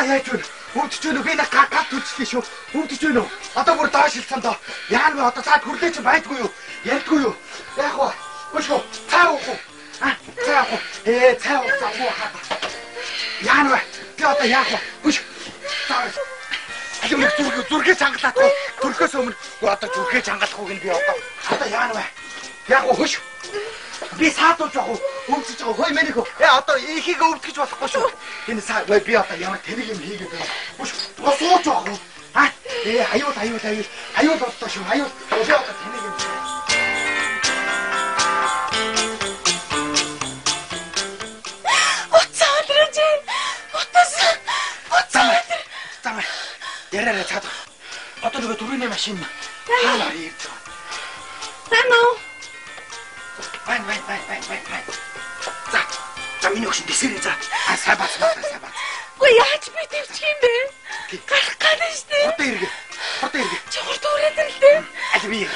яаж вэ? Өвдөж байна уу? Би нэг гад түлчлээ шүү. Өвдөж байна уу? Одоо бүр доош шилцсан доо. Яа нэ одоо цаад хүрлээ чи байдгүй юу? Ярьдгүй юу? Яах вэ? Гүшгөө. Цаа уу? Цаа уу? Цаа уу хаа. Яа нэ? Би одоо яах вэ? Гүш. Цаа. Алим нэг зүрхээ чангалах уу? Төрхөөс өмнө одоо зүрхээ чангалах уу гэн би одоо яа нэ? Яах вэ? Хөш. Би саадуулж явах уу? Өвдөж байгаа хой мэнийхөө. Одоо ихийг өвдгөж болохгүй шүү. Энэ саа би одоо ямар тэнэг юм хийгээд байна. Бүш сууж явах уу? Аюул боллоо шүү. Аюул. Би одоо тэнэг юм. Оцаадрэж. Замаа. Яраарай цаад. Одоо нөгөө түрүүний машин хаалаар ирж байгаа. Тано. Бай. За миний өгшин дэсэрээ за. Сайн бац. Гүй яаж би төвчих юм бэ? Гарах гэдэг шүү дээ. Хурдан иргэ. Чи хурд үрээд л дээ. Аль би.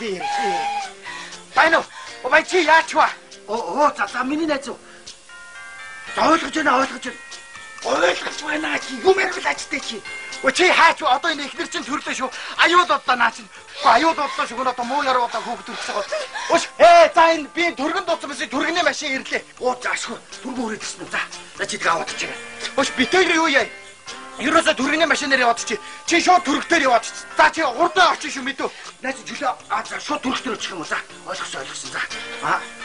Би. Байна уу? Бай чи яач вэ? За миний найз уу. Ойлгож байна. Ойлгож байна чи юм ярьлаачтай чи. Чи хаач одоо энэ ихнэр чинь төрлөө шүү. Аюул бодлоо наа чинь. Аюул бодлоо шүү. Одоо муу яруу одоо хүүхд төрчихсөн гол. Өш за энэ би түргэн дууцсан байсан. Түргэний машин ирлээ. Заашгүй. Түргэн үрээд ирсэн үү? За чи тэгээ аваад чиг. Өш битээр юу яа? Ерөөсө түргэний машинаар яваад чи. Чи шууд түргтээр яваад чи. За чи урдаа очих шүү мэдв. Найз жилээ за шууд түргтээр очих юм уу? За ойлгосон. За.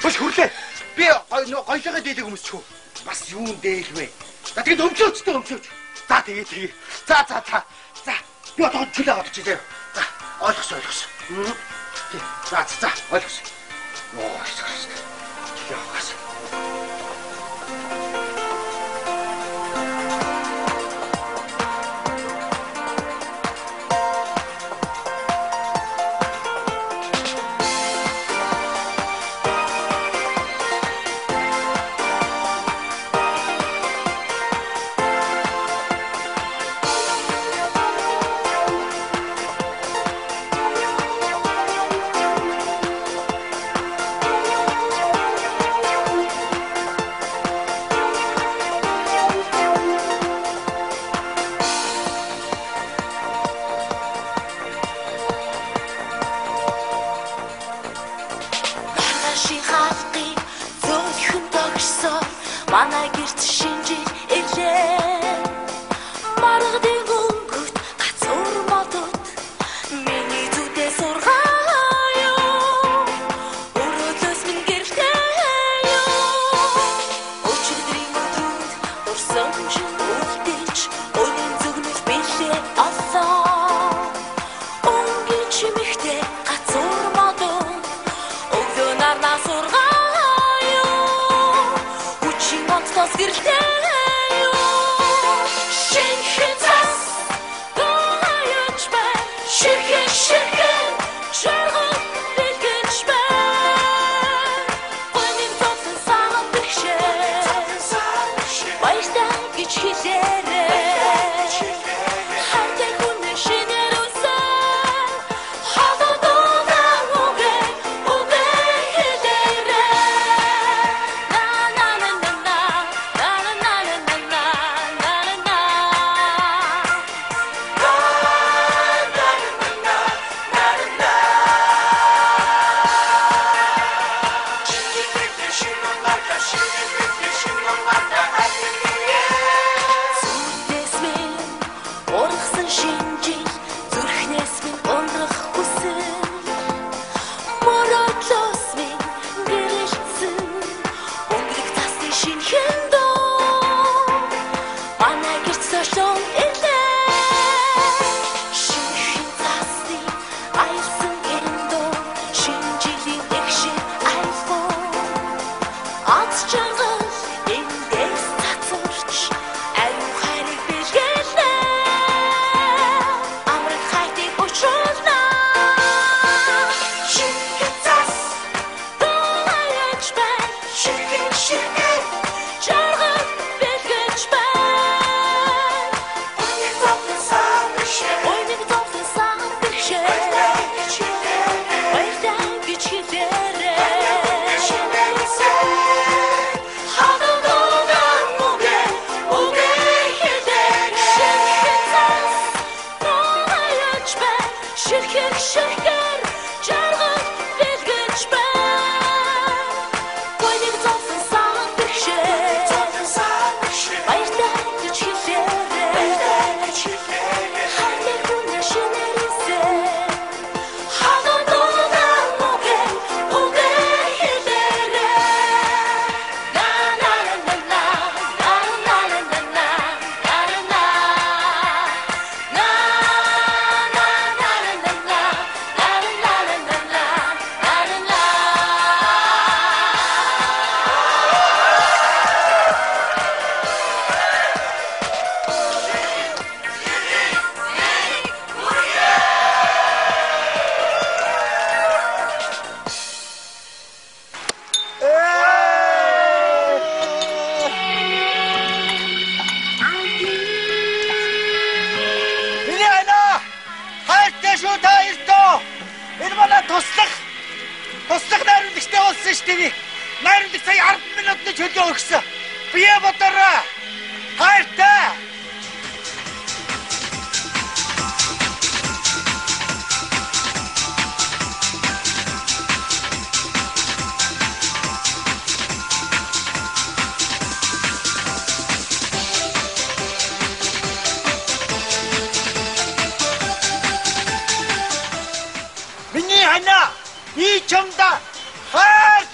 Өш хүрлээ. Би гоёлогоо дийлэг хүмүүс ч хөө. Бас юун дээлвэ? За тэгээд өмчөөч. За тэгээ. За. Би одоо жилээ аваад чи зэ. За ойлгосон. За ойлгосон. Яахаас. Surga Туслах найруулагчтай болсон шүү дээ. Найруулагч сая 10 минутын чөлөө өгсөн. Бие бодороо. Хайртай. Миний хана и чамда хайртай.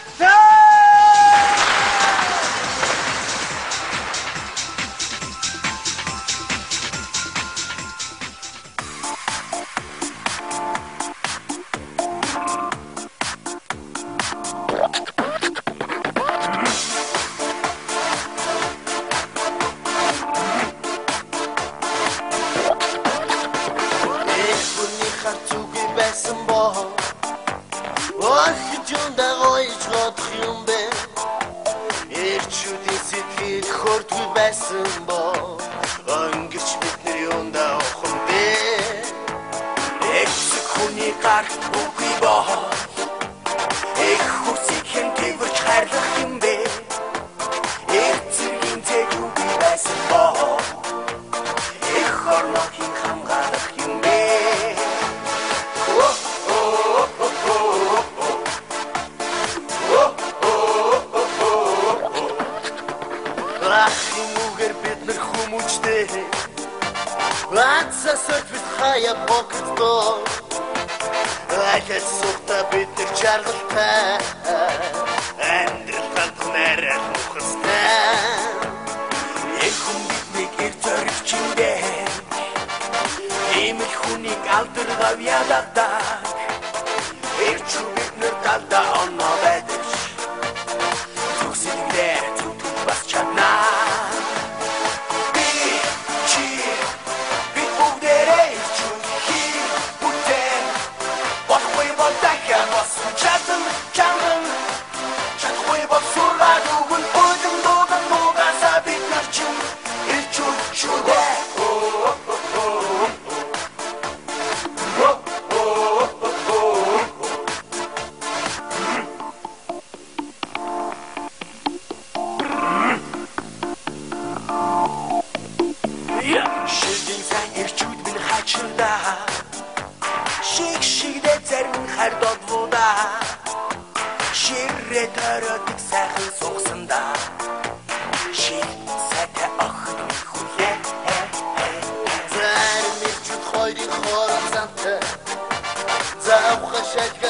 Завхашать